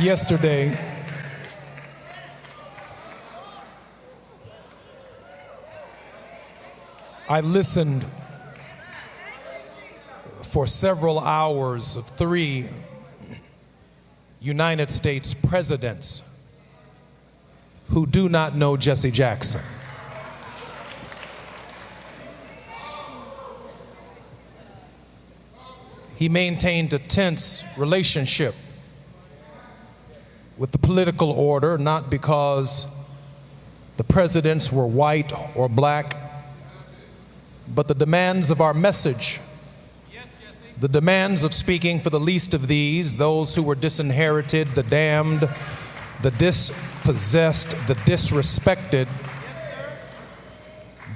Yesterday, I listened for several hours of 3 United States presidents who do not know Jesse Jackson. He maintained a tense relationship with the political order, not because the presidents were white or black, but the demands of our message, the demands of speaking for the least of these, those who were disinherited, the damned, the dispossessed, the disrespected,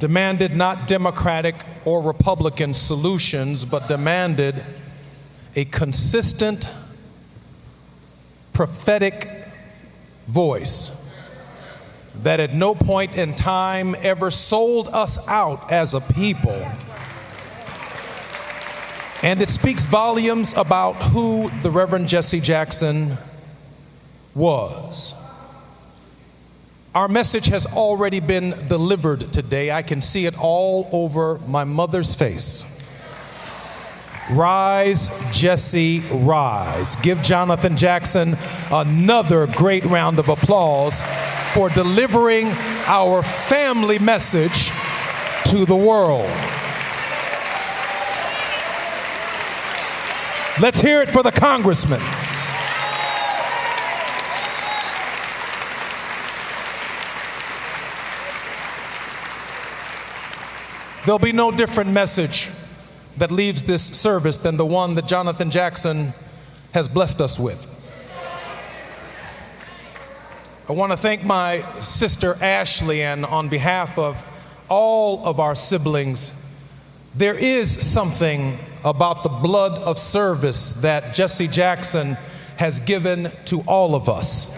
demanded not Democratic or Republican solutions, but demanded a consistent, prophetic voice that at no point in time ever sold us out as a people. And it speaks volumes about who the Reverend Jesse Jackson was. Our message has already been delivered today. I can see it all over my mother's face. Rise, Jesse, rise. Give Jonathan Jackson another great round of applause for delivering our family message to the world. Let's hear it for the congressman. There'll be no different message that leaves this service than the one that Jonathan Jackson has blessed us with. I want to thank my sister Ashley, and on behalf of all of our siblings, there is something about the blood of service that Jesse Jackson has given to all of us.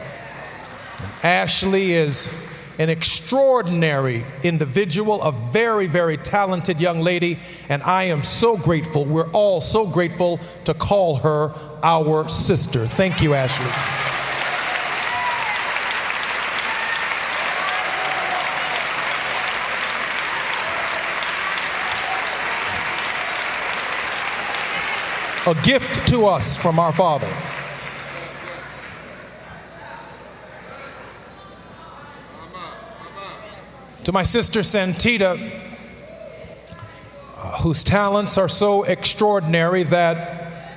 Ashley is an extraordinary individual, a very, very talented young lady, and I am so grateful, we're all so grateful to call her our sister. Thank you, Ashley. A gift to us from our Father. To my sister Santita, whose talents are so extraordinary that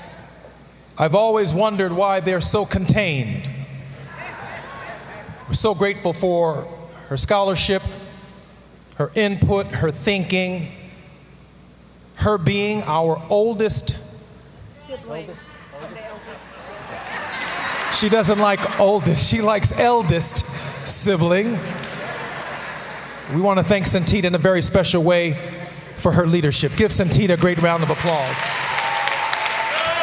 I've always wondered why they're so contained. We're so grateful for her scholarship, her input, her thinking, her being our oldest sibling. She doesn't like oldest, she likes eldest sibling. We want to thank Santita in a very special way for her leadership. Give Santita a great round of applause.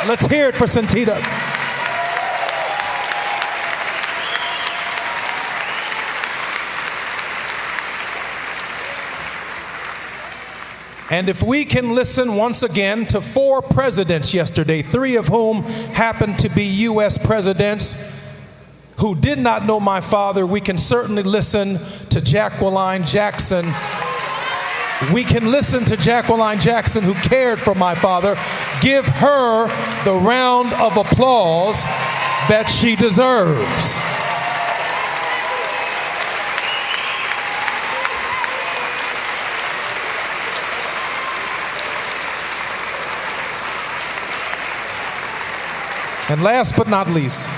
Let's hear it for Santita. And if we can listen once again to 4 presidents yesterday, 3 of whom happened to be U.S. presidents who did not know my father, we can certainly listen to Jacqueline Jackson. We can listen to Jacqueline Jackson, who cared for my father. Give her the round of applause that she deserves. And last but not least,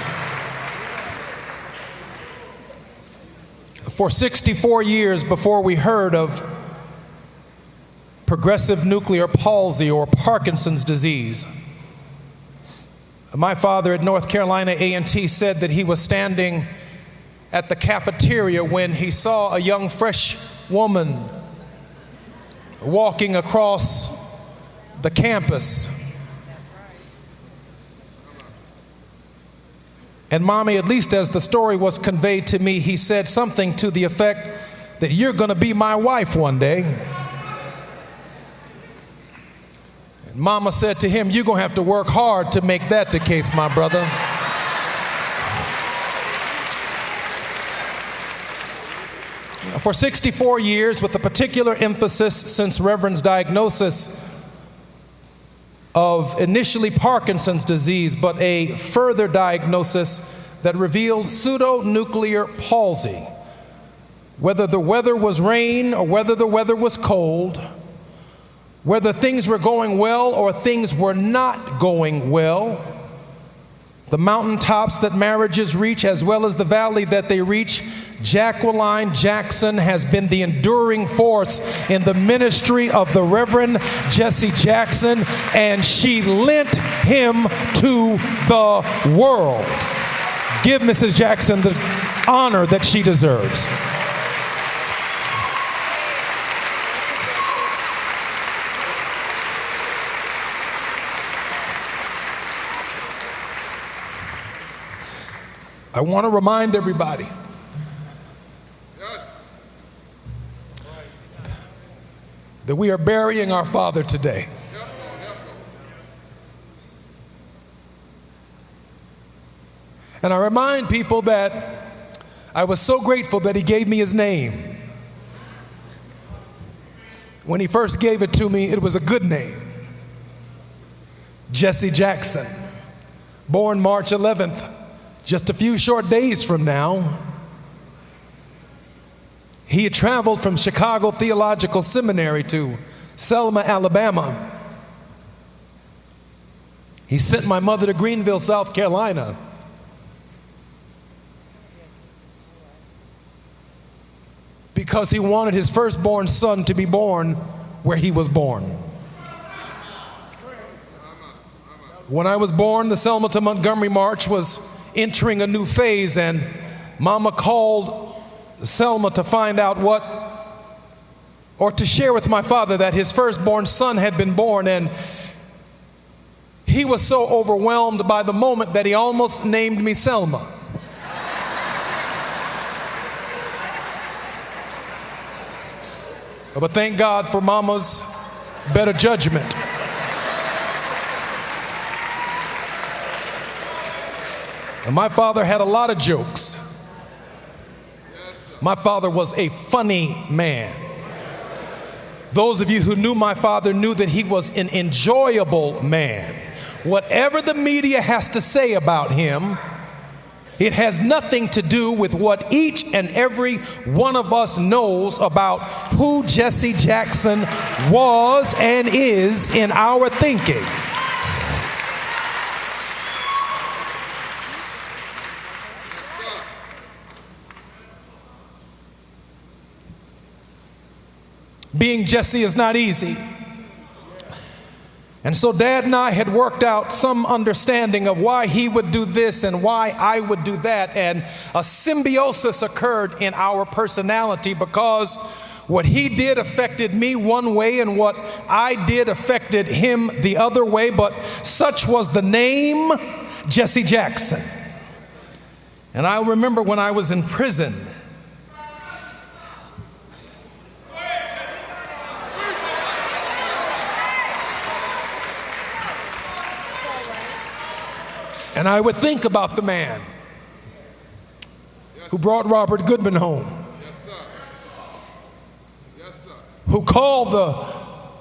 for 64 years before we heard of progressive nuclear palsy or Parkinson's disease, my father at North Carolina A&T said that he was standing at the cafeteria when he saw a young fresh woman walking across the campus. And Mommy, at least as the story was conveyed to me, he said something to the effect that you're going to be my wife one day. And Mama said to him, you're going to have to work hard to make that the case, my brother. for 64 years with a particular emphasis since Reverend's diagnosis of initially Parkinson's disease, but a further diagnosis that revealed pseudonuclear palsy. Whether the weather was rain or whether the weather was cold, whether things were going well or things were not going well, the mountaintops that marriages reach as well as the valley that they reach, Jacqueline Jackson has been the enduring force in the ministry of the Reverend Jesse Jackson, and she lent him to the world. Give Mrs. Jackson the honor that she deserves. I want to remind everybody that we are burying our father today. And I remind people that I was so grateful that he gave me his name. When he first gave it to me, it was a good name. Jesse Jackson, born March 11th, just a few short days from now. He had traveled from Chicago Theological Seminary to Selma, Alabama. He sent my mother to Greenville, South Carolina. Because he wanted his firstborn son to be born where he was born. When I was born, the Selma to Montgomery March was entering a new phase, and Mama called Selma to find out or to share with my father that his firstborn son had been born, and he was so overwhelmed by the moment that he almost named me Selma. But thank God for Mama's better judgment. And my father had a lot of jokes. My father was a funny man. Those of you who knew my father knew that he was an enjoyable man. Whatever the media has to say about him, it has nothing to do with what each and every one of us knows about who Jesse Jackson was and is in our thinking. Being Jesse is not easy. And so Dad and I had worked out some understanding of why he would do this and why I would do that. And a symbiosis occurred in our personality, because what he did affected me one way and what I did affected him the other way. But such was the name Jesse Jackson. And I remember when I was in prison, and I would think about the man who brought Robert Goodman home, who called the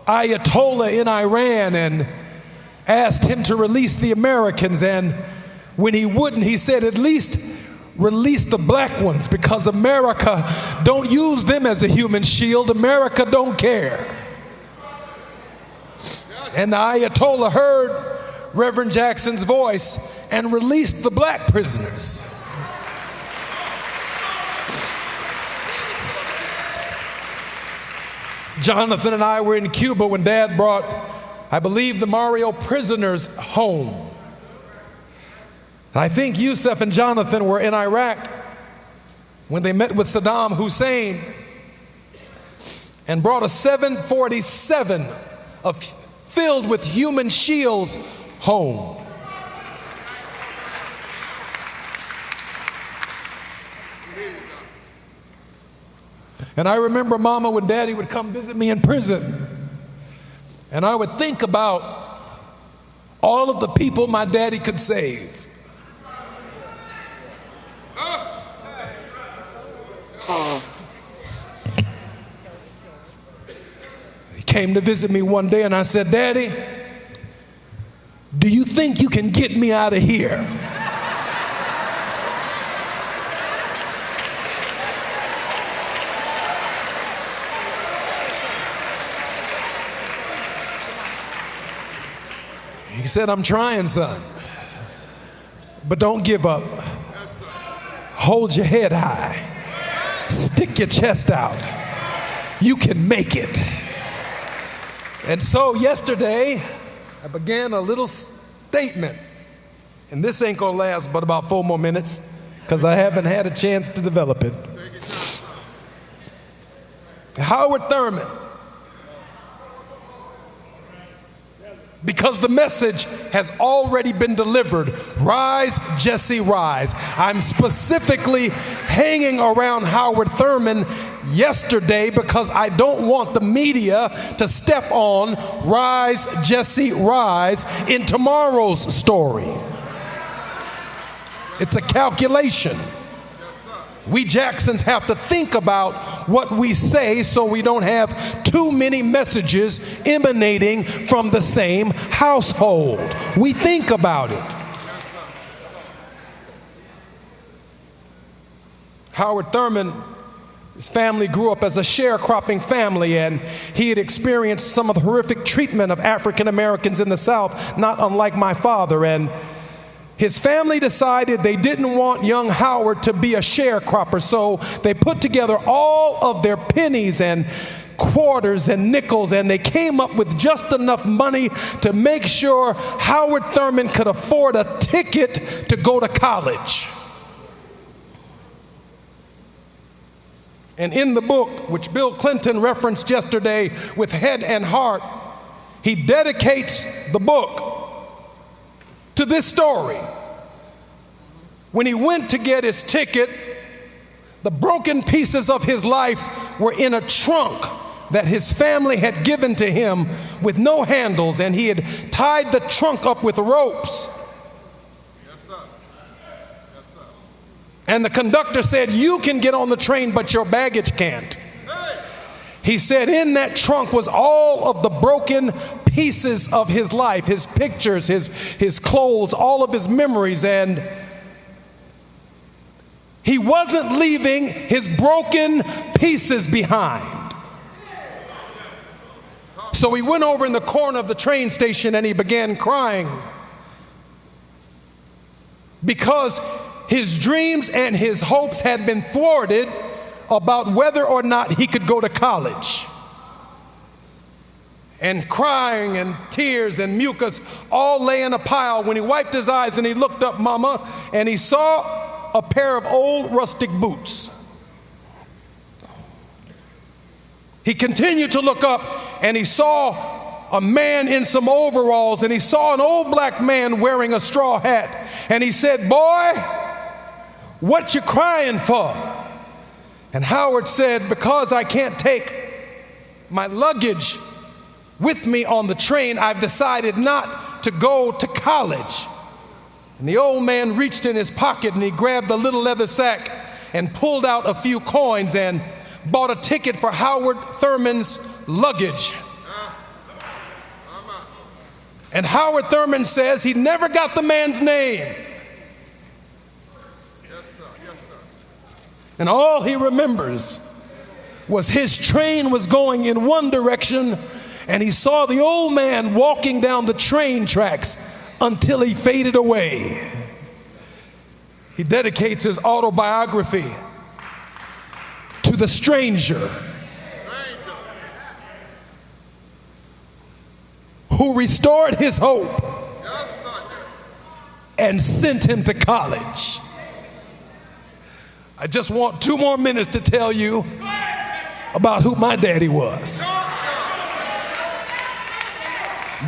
Ayatollah in Iran and asked him to release the Americans. And when he wouldn't, he said, at least release the black ones, because America don't use them as a human shield. America don't care. And the Ayatollah heard Reverend Jackson's voice and released the black prisoners. Jonathan and I were in Cuba when Dad brought, I believe, the Mario prisoners home. And I think Yusuf and Jonathan were in Iraq when they met with Saddam Hussein and brought a 747 filled with human shields home. And I remember Mama when Daddy would come visit me in prison, and I would think about all of the people my daddy could save. came to visit me one day and I said, Daddy, do you think you can get me out of here? He said, I'm trying, son, but don't give up. Hold your head high. Stick your chest out. You can make it. And so yesterday, I began a little statement. And this ain't gonna last but about 4 more minutes because I haven't had a chance to develop it. Howard Thurman. Because the message has already been delivered. Rise, Jesse, rise. I'm specifically hanging around Howard Thurman yesterday because I don't want the media to step on Rise, Jesse, rise in tomorrow's story. It's a calculation. We Jacksons have to think about what we say so we don't have too many messages emanating from the same household. We think about it. Howard Thurman, his family grew up as a sharecropping family, and he had experienced some of the horrific treatment of African Americans in the South, not unlike my father. And his family decided they didn't want young Howard to be a sharecropper, so they put together all of their pennies and quarters and nickels, and they came up with just enough money to make sure Howard Thurman could afford a ticket to go to college. And in the book, which Bill Clinton referenced yesterday with Head and Heart, he dedicates the book to this story. When he went to get his ticket, the broken pieces of his life were in a trunk that his family had given to him with no handles, and he had tied the trunk up with ropes. Yes, sir. Yes, sir. And the conductor said, "You can get on the train, but your baggage can't." Hey. He said in that trunk was all of the broken pieces of his life, his pictures, his clothes, all of his memories, and he wasn't leaving his broken pieces behind. So he went over in the corner of the train station and he began crying because his dreams and his hopes had been thwarted about whether or not he could go to college. And crying and tears and mucus all lay in a pile when he wiped his eyes and he looked up, Mama, and he saw a pair of old rustic boots. He continued to look up and he saw a man in some overalls, and he saw an old black man wearing a straw hat, and he said, "Boy, what you crying for?" And Howard said, "Because I can't take my luggage with me on the train, I've decided not to go to college." And the old man reached in his pocket and he grabbed a little leather sack and pulled out a few coins and bought a ticket for Howard Thurman's luggage. And Howard Thurman says he never got the man's name. And all he remembers was his train was going in one direction, and he saw the old man walking down the train tracks until he faded away. He dedicates his autobiography to the stranger who restored his hope and sent him to college. I just want 2 more minutes to tell you about who my daddy was.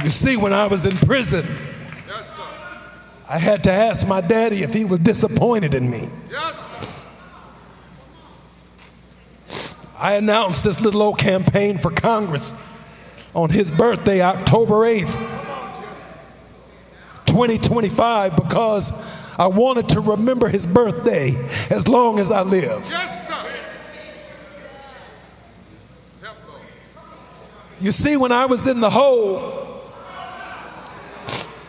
You see, when I was in prison, I had to ask my daddy if he was disappointed in me. I announced this little old campaign for Congress on his birthday, October 8th, 2025, because I wanted to remember his birthday as long as I live. You see, when I was in the hole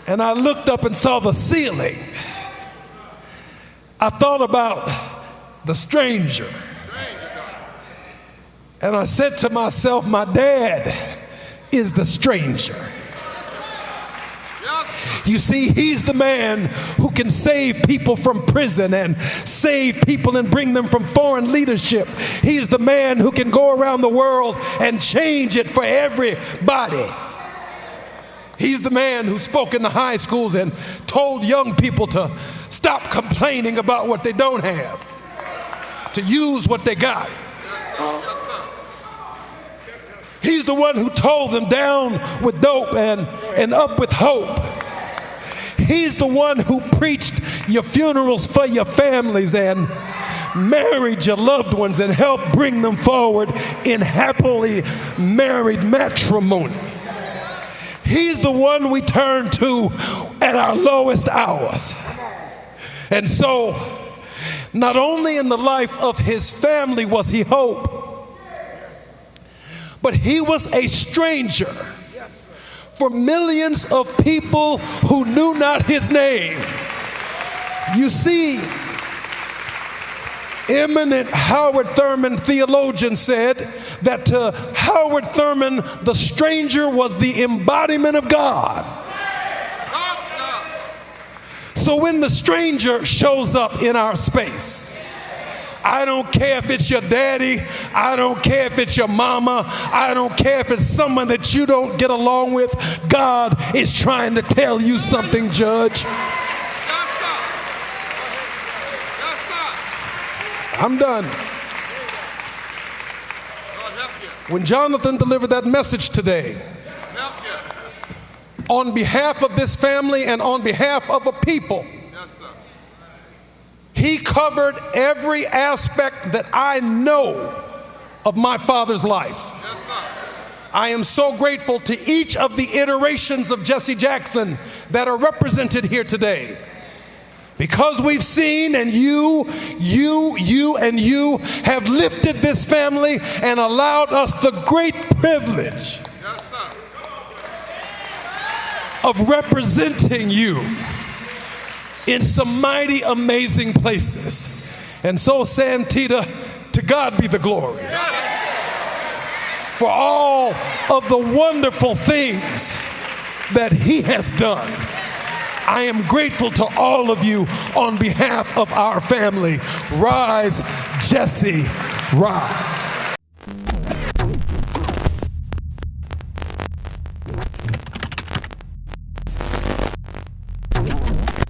and I looked up and saw the ceiling, I thought about the stranger. And I said to myself, my dad is the stranger. You see, he's the man who can save people from prison and save people and bring them from foreign leadership. He's the man who can go around the world and change it for everybody. He's the man who spoke in the high schools and told young people to stop complaining about what they don't have, to use what they got. He's the one who told them down with dope and up with hope. He's the one who preached your funerals for your families and married your loved ones and helped bring them forward in happily married matrimony. He's the one we turn to at our lowest hours. And so, not only in the life of his family was he hope, but he was a stranger for millions of people who knew not his name. You see, eminent Howard Thurman theologian said that to Howard Thurman, the stranger was the embodiment of God. So when the stranger shows up in our space, I don't care if it's your daddy, I don't care if it's your mama, I don't care if it's someone that you don't get along with, God is trying to tell you something, Judge. I'm done. When Jonathan delivered that message today, on behalf of this family and on behalf of a people, he covered every aspect that I know of my father's life. I am so grateful to each of the iterations of Jesse Jackson that are represented here today. Because we've seen, and you have lifted this family and allowed us the great privilege of representing you in some mighty, amazing places. And so, Santita, to God be the glory for all of the wonderful things that he has done. I am grateful to all of you on behalf of our family. Rise, Jesse, rise.